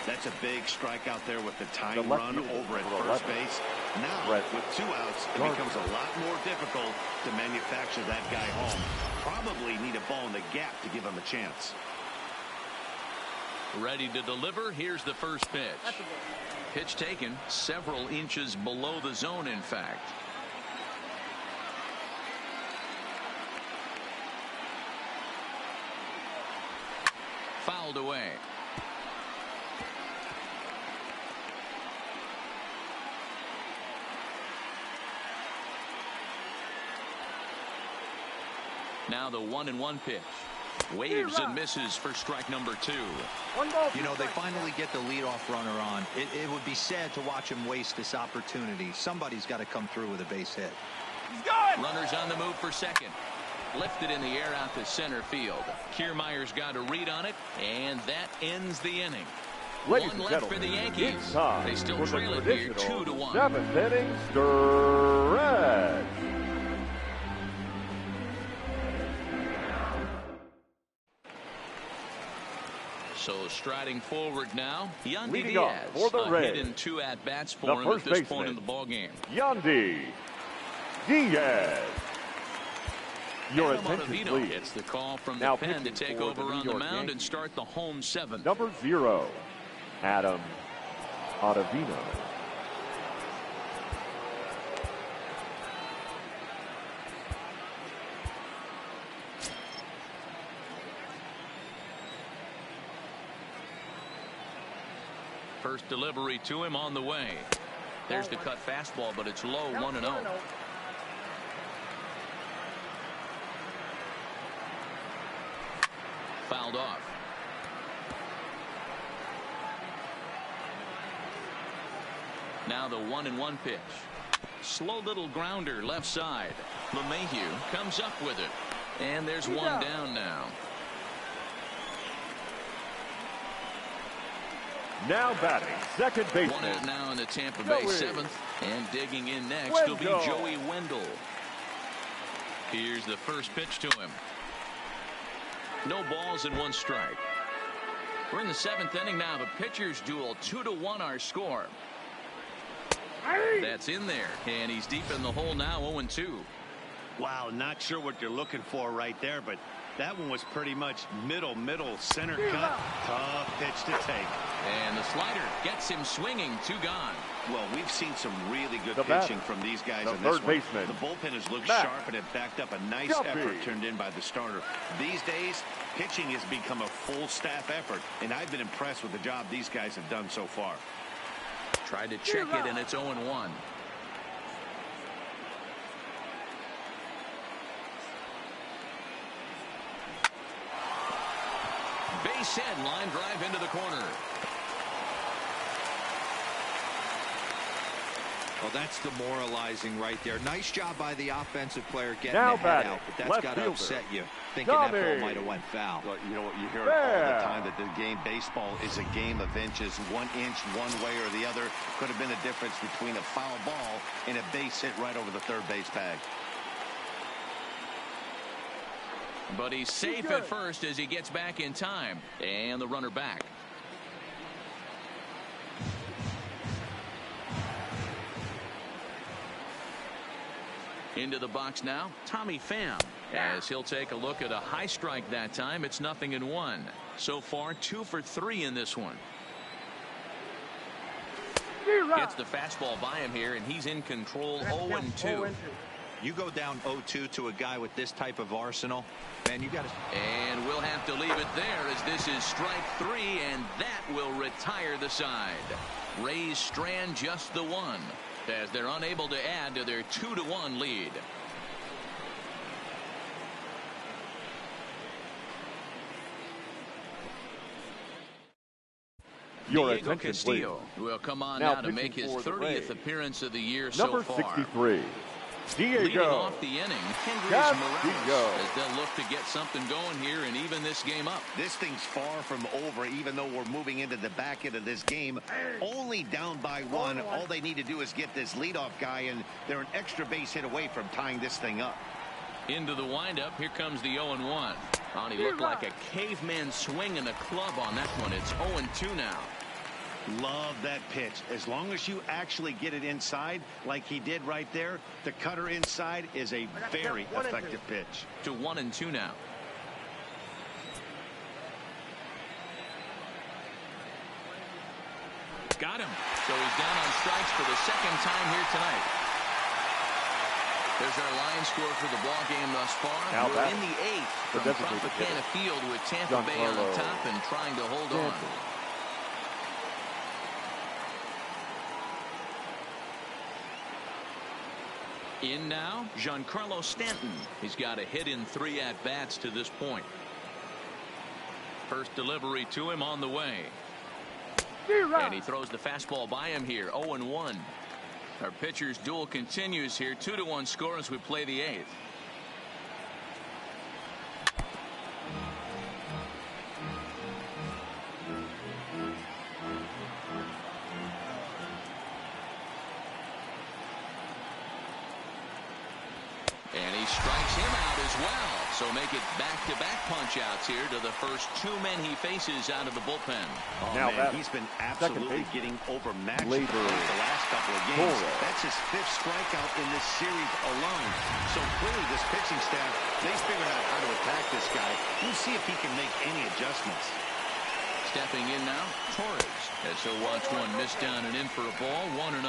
That's a big strikeout there with the tying run over at first base. Now, with 2 outs, it becomes a lot more difficult to manufacture that guy home. Probably need a ball in the gap to give him a chance. Ready to deliver. Here's the first pitch. Pitch taken several inches below the zone, in fact. Fouled away. Now the 1-1 pitch. Waves and misses for strike number 2. You know, they finally get the leadoff runner on. It would be sad to watch him waste this opportunity. Somebody's got to come through with a base hit. Runners on the move for second. Lifted in the air out to center field. Kiermaier's got a read on it, and that ends the inning. One left for the Yankees. They still trail it here 2-1. 7th inning stretch. So striding forward now, Yandy Diaz. For the Rays. Hit in 2 at-bats for him at this point in the ballgame. Yandy Diaz. Your attention, please. Gets the call from the pen to take over on the mound and start the home 7th. Number 0, Adam Ottavino. First delivery to him on the way. There's the cut fastball, but it's low, 1-0. Fouled off. Now the 1-1 pitch. Slow little grounder left side. LeMahieu comes up with it. And there's one down now. Now batting, second baseman. 1 out now in the Tampa Bay 7th. And digging in next will be Joey Wendell. Here's the first pitch to him. No balls and 1 strike. We're in the 7th inning now. The pitchers duel 2-1 our score. That's in there. And he's deep in the hole now, 0-2. Wow, not sure what you're looking for right there, but that one was pretty much middle, center cut. Tough pitch to take. And the slider gets him swinging. 2 gone. Well, we've seen some really good pitching from these guys in this one. The bullpen has looked sharp and have backed up a nice effort turned in by the starter. These days, pitching has become a full staff effort, and I've been impressed with the job these guys have done so far. Tried to check it, and it's 0-1. Base hit, line drive into the corner. Well, that's demoralizing right there. Nice job by the offensive player getting now the head out, but that's got to upset you, thinking that ball might have went foul. Well, you know what, you hear it all the time that the game, baseball is a game of inches. 1 inch one way or the other could have been the difference between a foul ball and a base hit right over the third base bag. But he's safe at first as he gets back in time. And the runner back. Into the box now, Tommy Pham. As he'll take a look at a high strike that time. It's 0-1. So far, 2 for 3 in this one. Gets the fastball by him here, and he's in control. 0-2. You go down 0-2 to a guy with this type of arsenal, man, you got to. And we'll have to leave it there as this is strike 3, and that will retire the side. Rays strand just the one as they're unable to add to their 2-1 lead. Your Diego attention, Castillo please. will come on Now now to make his 30th appearance of the year so far. Number 63, Leading Diego off the inning, Hendrys Morales, as they'll look to get something going here and even this game up. This thing's far from over, even though we're moving into the back end of this game. Only down by 1. All they need to do is get this leadoff guy, and they're an extra base hit away from tying this thing up. Into the windup, here comes the 0-1. Oh, he looked like a caveman swinging a club on that one. It's 0-2 now. Love that pitch. As long as you actually get it inside like he did right there, the cutter inside is a very effective pitch. To 1-2 now. Got him. So he's down on strikes for the second time here tonight. There's our line score for the ball game thus far. Now We're in the 8th from Tropicana Field with Tampa Bay on top and trying to hold on. In now, Giancarlo Stanton. He's got a hit in 3 at-bats to this point. First delivery to him on the way. And he throws the fastball by him here, 0-1. Our pitcher's duel continues here, 2-1 score as we play the 8th. And he strikes him out as well. So make it back-to-back punch-outs here to the first 2 men he faces out of the bullpen. Oh, now man, he's been absolutely getting overmatched the last couple of games. That's his 5th strikeout in this series alone. So clearly this pitching staff, they figured out how to attack this guy. We'll see if he can make any adjustments. Stepping in now, Torres. As he'll watch one miss down and in for a ball, 1-0.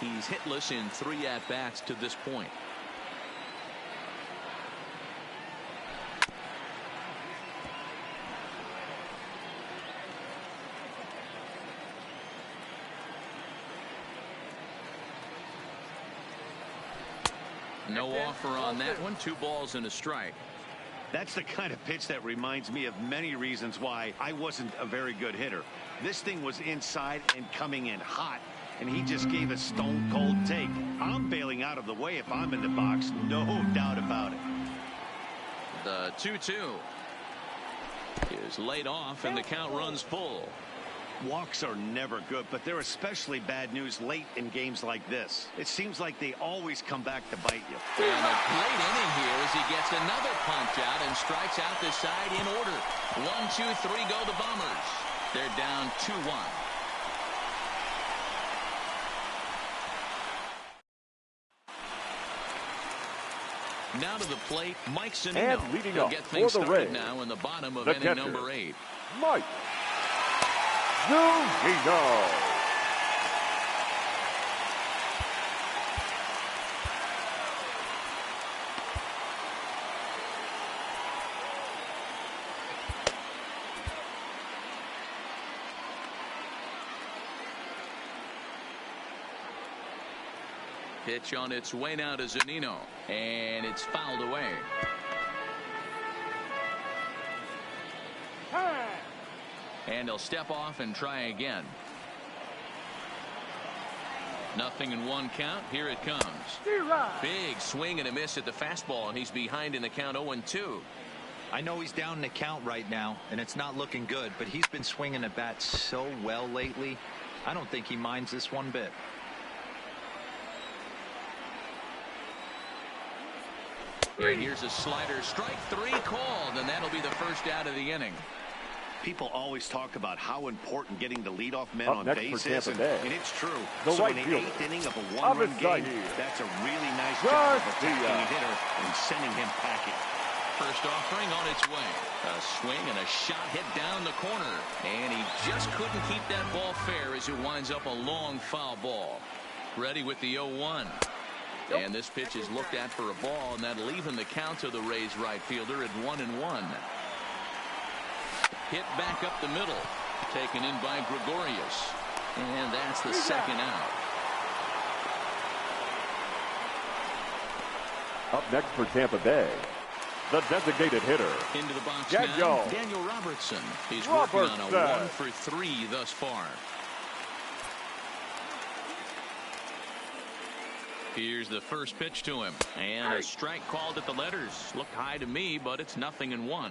He's hitless in 3 at-bats to this point. No offer on that one. 2 balls and a strike. That's the kind of pitch that reminds me of many reasons why I wasn't a very good hitter. This thing was inside and coming in hot, and he just gave a stone-cold take. I'm bailing out of the way if I'm in the box, no doubt about it. The 2-2 is laid off, and the count runs full. Walks are never good, but they're especially bad news late in games like this. It seems like they always come back to bite you. And a great inning here as he gets another punch out and strikes out the side in order. 1, 2, 3 go the Bombers. They're down 2-1. Now to the plate, Mike Zunino. And leading He'll up get things for the started Rays, now in the bottom of the inning catcher, number 8. Mike Zunino. Pitch on its way now to Zunino, and it's fouled away. And he'll step off and try again. Nothing in 1 count. Here it comes. Big swing and a miss at the fastball, and he's behind in the count 0-2. I know he's down in the count right now, and it's not looking good, but he's been swinging the bat so well lately. I don't think he minds this one bit. And here's a slider. Strike 3 called, and that'll be the first out of the inning. People always talk about how important getting the leadoff men on base is, and it's true. So in the 8th inning of a 1-run game, that's a really nice job of attacking a hitter and sending him packing. First offering on its way. A swing and a shot hit down the corner, and he just couldn't keep that ball fair as it winds up a long foul ball. Ready with the 0-1. And this pitch is looked at for a ball, and that'll even the count to the Rays right fielder at 1-1. Hit back up the middle. Taken in by Gregorius. And that's the second out. Up next for Tampa Bay, the designated hitter. Into the box now, Daniel Robertson. He's working on a 1-for-3 thus far. Here's the first pitch to him. And a strike called at the letters. Looked high to me, but it's 0-1.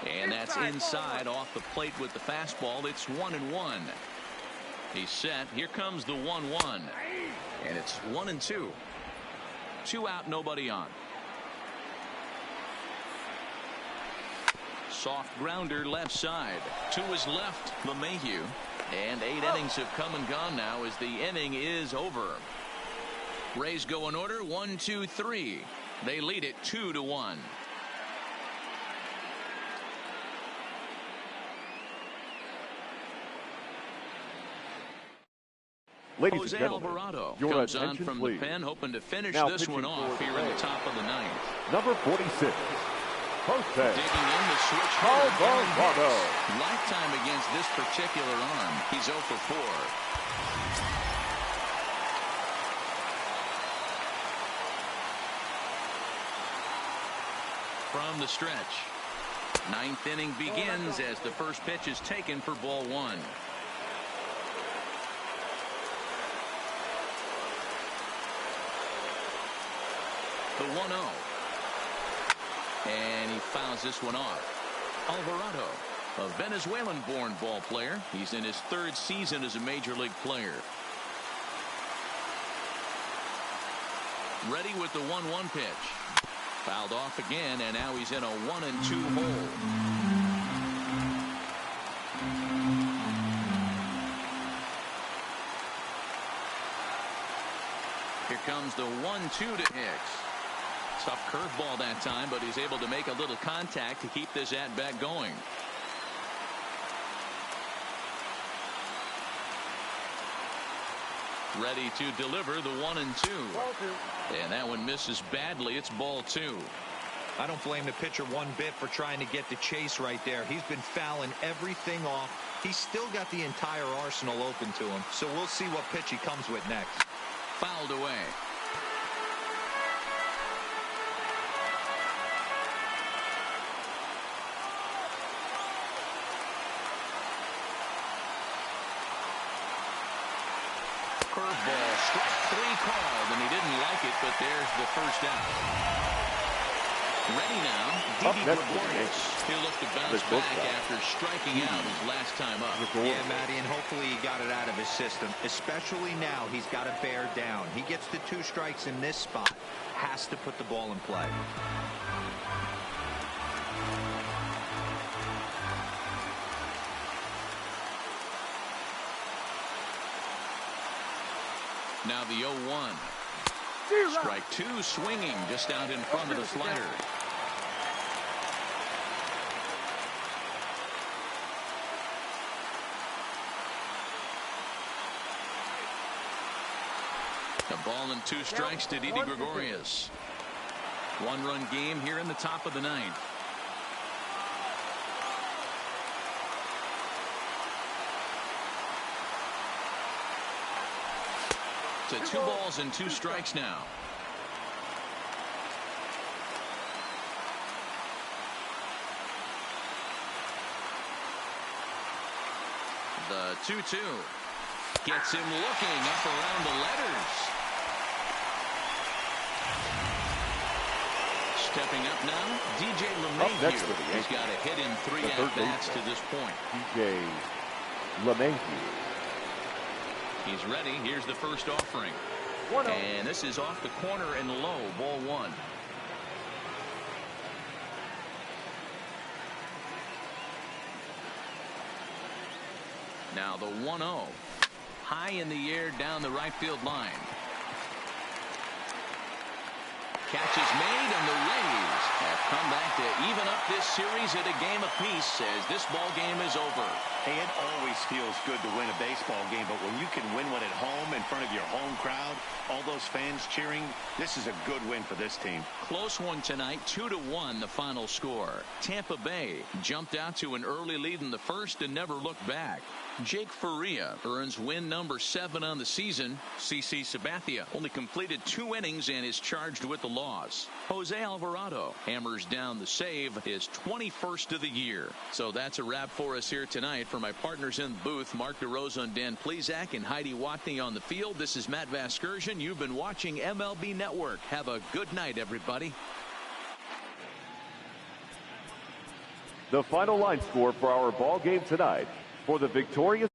And that's inside off the plate with the fastball. It's 1-1. He's set. Here comes the 1-1. And it's 1-2. 2 out, nobody on. Soft grounder left side. To his left, LeMahieu. And 8 innings have come and gone now as the inning is over. Rays go in order 1, 2, 3. They lead it 2-1. Ladies Jose and gentlemen, Alvarado your comes on attention, from please. the pen, hoping to finish Now this one off here in the top of the 9th. Number 46, Jose Digging in the switch. Alvarado. Lifetime against this particular arm. He's 0 for 4. From the stretch. 9th inning begins as the first pitch is taken for ball 1. The 1-0. And he fouls this one off. Alvarado, a Venezuelan-born ball player. He's in his 3rd season as a major league player. Ready with the 1-1 pitch. Fouled off again, and now he's in a 1-2 hole. Here comes the 1-2 to Hicks. Tough curveball that time, but he's able to make a little contact to keep this at-bat going. Ready to deliver the 1-2. And that one misses badly. It's ball 2. I don't blame the pitcher one bit for trying to get the chase right there. He's been fouling everything off. He's still got the entire arsenal open to him. So we'll see what pitch he comes with next. Fouled away. Curveball, strike 3 called, and he didn't like it, but there's the first out. Ready now, Didi Gregorius. He'll look to bounce back after striking out his last time up. Yeah, Matty, and hopefully he got it out of his system. Especially now, he's got to bear down. He gets the 2 strikes in this spot. Has to put the ball in play. Now the 0-1. Strike 2 swinging just out in front of the slider. A ball and 2 strikes to Didi Gregorius. 1-run game here in the top of the 9th. To 2 balls and 2 strikes now. The 2-2 gets him looking up around the letters. Stepping up now, DJ LeMahieu. He's got a hit in 3 at-bats to this point. DJ LeMahieu. He's ready. Here's the first offering. And this is off the corner and low. Ball 1. Now the 1-0. High in the air down the right field line. Catch is made, and the Rays have come back to even up this series at a game apiece as this ball game is over. Hey, it always feels good to win a baseball game, but when you can win one at home in front of your home crowd, all those fans cheering, this is a good win for this team. Close one tonight, 2-1 the final score. Tampa Bay jumped out to an early lead in the first and never looked back. Jake Faria earns win number 7 on the season. CC Sabathia only completed 2 innings and is charged with the loss. Jose Alvarado hammers down the save, his 21st of the year. So that's a wrap for us here tonight. For my partners in the booth, Mark DeRosa and Dan Plesac and Heidi Watney on the field, this is Matt Vasgersian. You've been watching MLB Network. Have a good night, everybody. The final line score for our ball game tonight. For the victorious